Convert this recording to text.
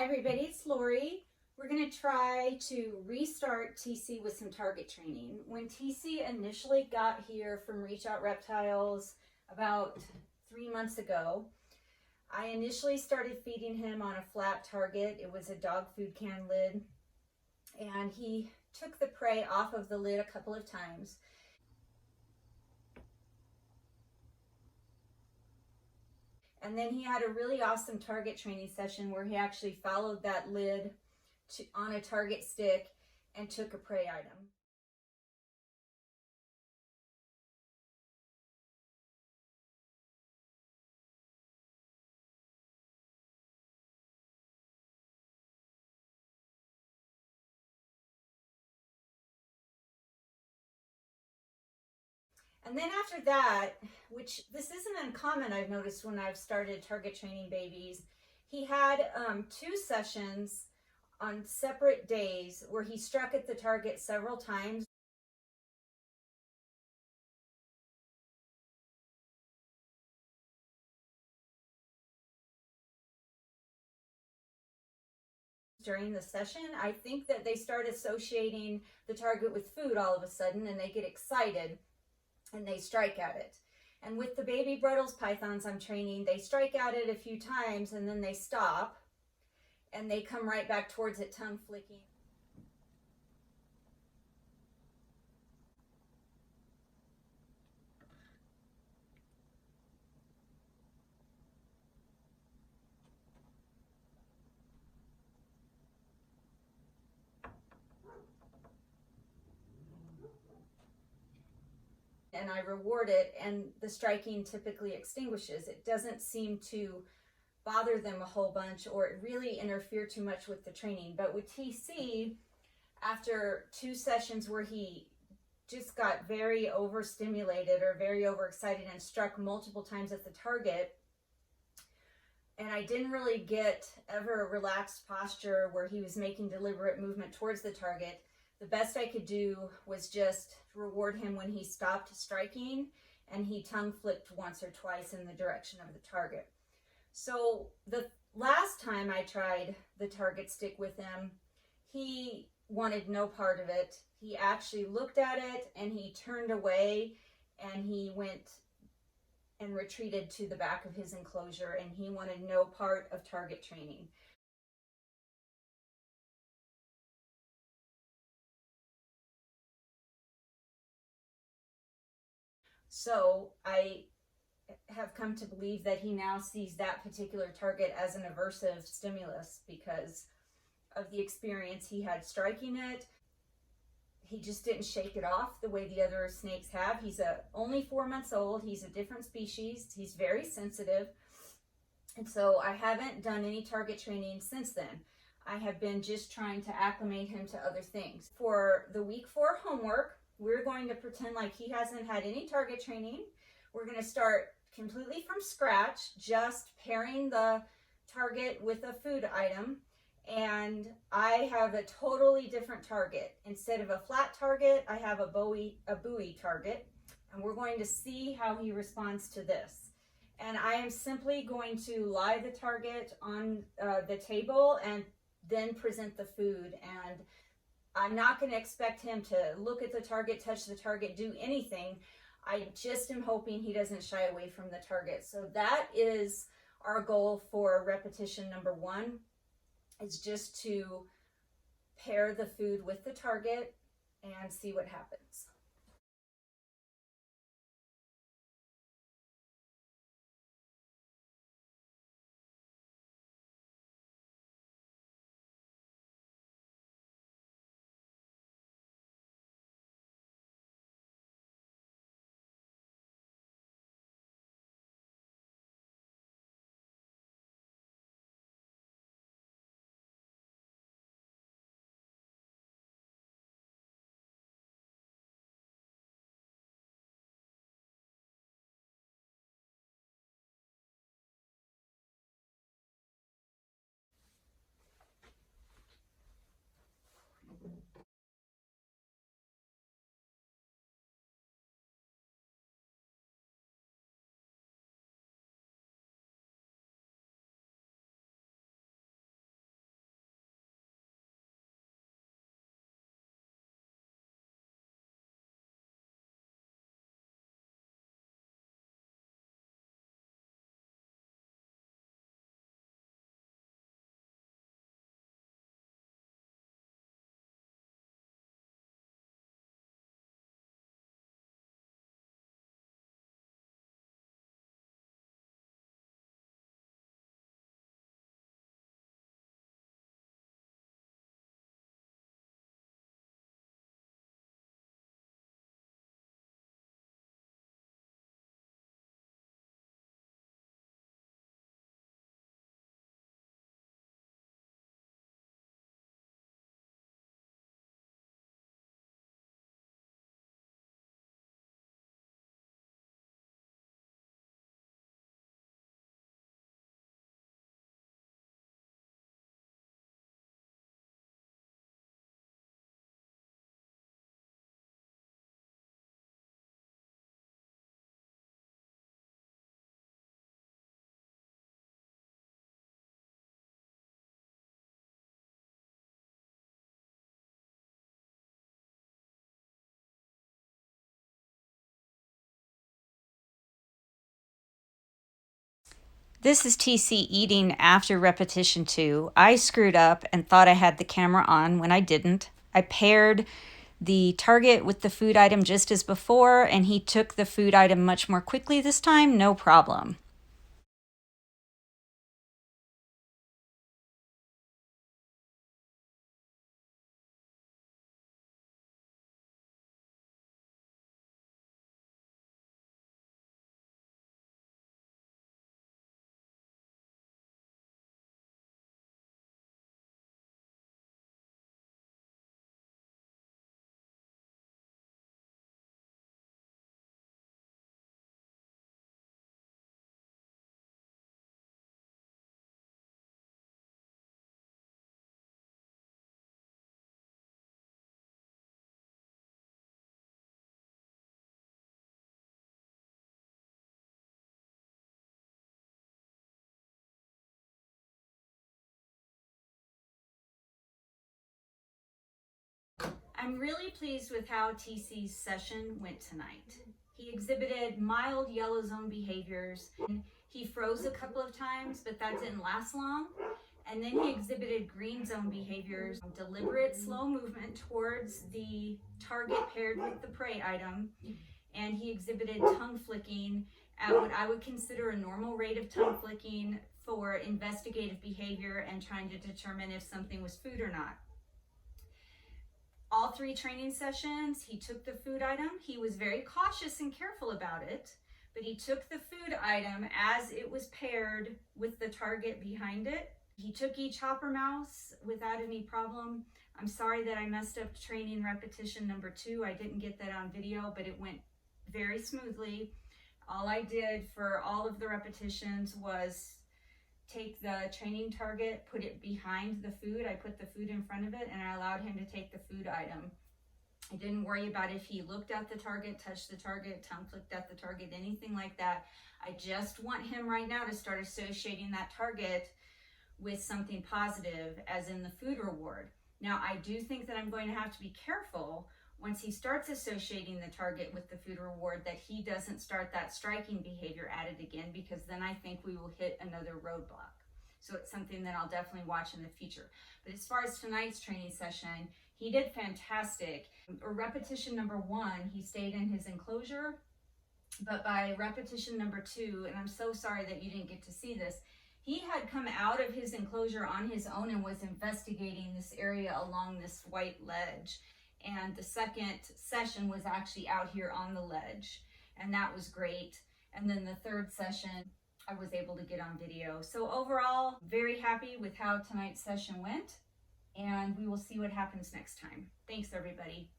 Hi everybody, it's Lori. We're going to try to restart TC with some target training. When TC initially got here from Reach Out Reptiles about 3 months ago, I initially started feeding him on a flat target. It was a dog food can lid, and he took the prey off of the lid a couple of times. And then he had a really awesome target training session where he actually followed that lid on a target stick and took a prey item. And then after that, which this isn't uncommon, I've noticed when I've started target training babies, he had 2 sessions on separate days where he struck at the target several times. During the session, I think that they start associating the target with food all of a sudden, and they get excited and they strike at it. And with the baby Brettles pythons I'm training, they strike at it a few times and then they stop and they come right back towards it, tongue flicking. And I reward it, and the striking typically extinguishes. It doesn't seem to bother them a whole bunch or really interfere too much with the training. But with TC, after 2 sessions where he just got very overstimulated or very overexcited and struck multiple times at the target, and I didn't really get ever a relaxed posture where he was making deliberate movement towards the target, the best I could do was just reward him when he stopped striking and he tongue flicked once or twice in the direction of the target. So the last time I tried the target stick with him, he wanted no part of it. He actually looked at it and he turned away and he went and retreated to the back of his enclosure, and he wanted no part of target training. So I have come to believe that he now sees that particular target as an aversive stimulus because of the experience he had striking it. He just didn't shake it off the way the other snakes have. He's only 4 months old. He's a different species. He's very sensitive. And so I haven't done any target training since then. I have been just trying to acclimate him to other things. For the week 4 homework, we're going to pretend like he hasn't had any target training. We're going to start completely from scratch, just pairing the target with a food item. And I have a totally different target. Instead of a flat target, I have a buoy target. And we're going to see how he responds to this. And I am simply going to lie the target on the table and then present the food. And I'm not going to expect him to look at the target, touch the target, do anything. I just am hoping he doesn't shy away from the target. So that is our goal for repetition number 1, is just to pair the food with the target and see what happens. This is TC eating after repetition 2. I screwed up and thought I had the camera on when I didn't. I paired the target with the food item just as before, and he took the food item much more quickly this time, no problem. I'm really pleased with how TC's session went tonight. He exhibited mild yellow zone behaviors. He froze a couple of times, but that didn't last long. And then he exhibited green zone behaviors, deliberate slow movement towards the target paired with the prey item. And he exhibited tongue flicking at what I would consider a normal rate of tongue flicking for investigative behavior and trying to determine if something was food or not. All 3 training sessions, he took the food item. He was very cautious and careful about it, but he took the food item as it was paired with the target behind it. He took each hopper mouse without any problem. I'm sorry that I messed up training repetition number 2. I didn't get that on video, but it went very smoothly. All I did for all of the repetitions was take the training target, put it behind the food. I put the food in front of it, and I allowed him to take the food item. I didn't worry about if he looked at the target, touched the target, tongue flicked at the target, anything like that. I just want him right now to start associating that target with something positive, as in the food reward. Now, I do think that I'm going to have to be careful once he starts associating the target with the food reward that he doesn't start that striking behavior at it again, because then I think we will hit another roadblock. So it's something that I'll definitely watch in the future. But as far as tonight's training session, he did fantastic. Repetition number 1, he stayed in his enclosure, but by repetition number 2, and I'm so sorry that you didn't get to see this, he had come out of his enclosure on his own and was investigating this area along this white ledge. And the second session was actually out here on the ledge, and that was great. And then the third session, I was able to get on video. So overall, very happy with how tonight's session went, and we will see what happens next time. Thanks, everybody.